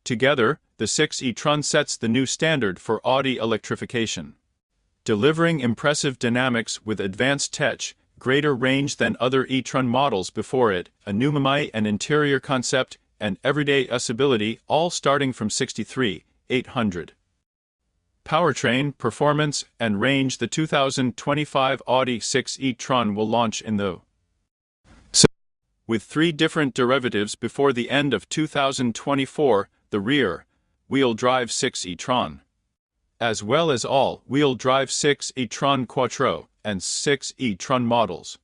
Together, the 6 e-tron sets the new standard for Audi electrification. Delivering impressive dynamics with advanced tech, greater range than other e-tron models before it, a new MMI and interior concept, and everyday usability, all starting from 63,800. Powertrain, performance, and range. The 2025 Audi 6 e-tron will launch in the with 3 different derivatives before the end of 2024, the rear-wheel drive 6 e-tron, as well as all-wheel drive 6 e-tron Quattro and 6 e-tron models.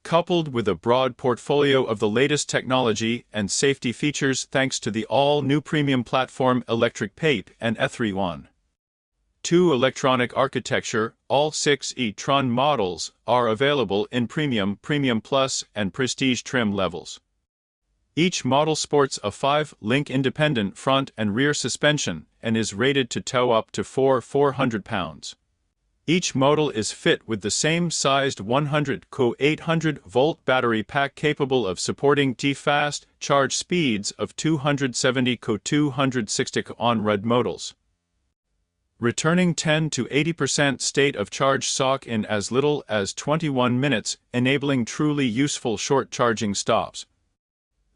Coupled with a broad portfolio of the latest technology and safety features thanks to the all-new premium platform electric PAPE and E3 2 electronic architecture, all 6 e-tron models are available in Premium, Premium Plus, and Prestige trim levels. Each model sports a 5-link independent front and rear suspension and is rated to tow up to 400 pounds. Each model is fit with the same sized 100 800-volt battery pack capable of supporting fast charge speeds of 270 260 on-road models, returning 10 to 80% state of charge sock in as little as 21 minutes, enabling truly useful short charging stops.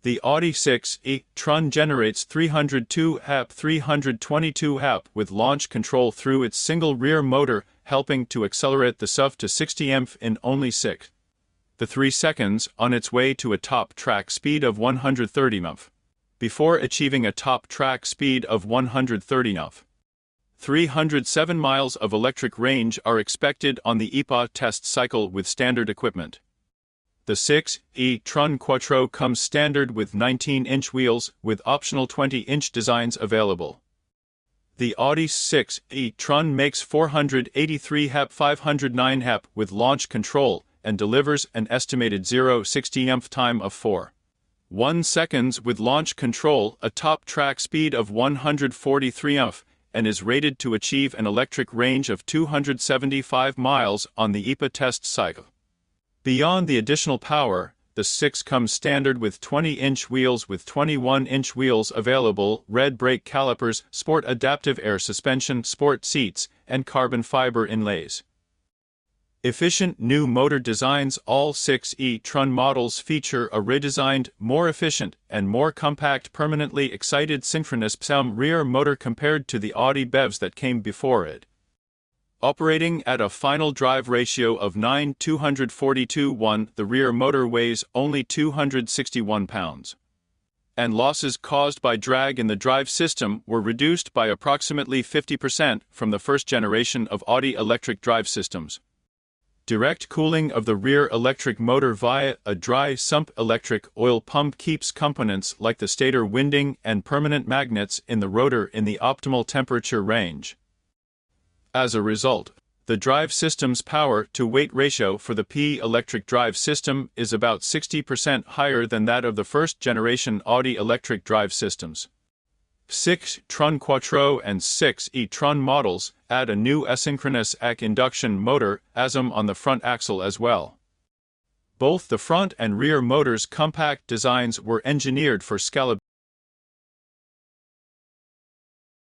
The Audi 6 e-tron generates 302 322 with launch control through its single rear motor, helping to accelerate the SUV to 60 mph in only 3 seconds on its way to a top track speed of 130 mph, before achieving a top track speed of 130 mph. 307 miles of electric range are expected on the EPA test cycle with standard equipment. The 6 e-tron Quattro comes standard with 19-inch wheels, with optional 20-inch designs available. The Audi 6 e-tron makes 483 509 with launch control and delivers an estimated 0-60 mph time of 4.1 seconds with launch control, a top track speed of 143 mph, and is rated to achieve an electric range of 275 miles on the EPA test cycle. Beyond the additional power, the 6 comes standard with 20-inch wheels with 21-inch wheels available, red brake calipers, sport adaptive air suspension, sport seats, and carbon fiber inlays. Efficient new motor designs. All 6 e-tron models feature a redesigned, more efficient, and more compact permanently excited synchronous PSM rear motor compared to the Audi BEVs that came before it. Operating at a final drive ratio of 9:242:1, the rear motor weighs only 261 pounds. And losses caused by drag in the drive system were reduced by approximately 50% from the first generation of Audi electric drive systems. Direct cooling of the rear electric motor via a dry sump electric oil pump keeps components like the stator winding and permanent magnets in the rotor in the optimal temperature range. As a result, the drive system's power-to-weight ratio for the P electric drive system is about 60% higher than that of the first-generation Audi electric drive systems. 6 e-tron Quattro and 6 e-tron models add a new asynchronous AC induction motor ASM on the front axle as well. Both the front and rear motors' compact designs were engineered for scalability.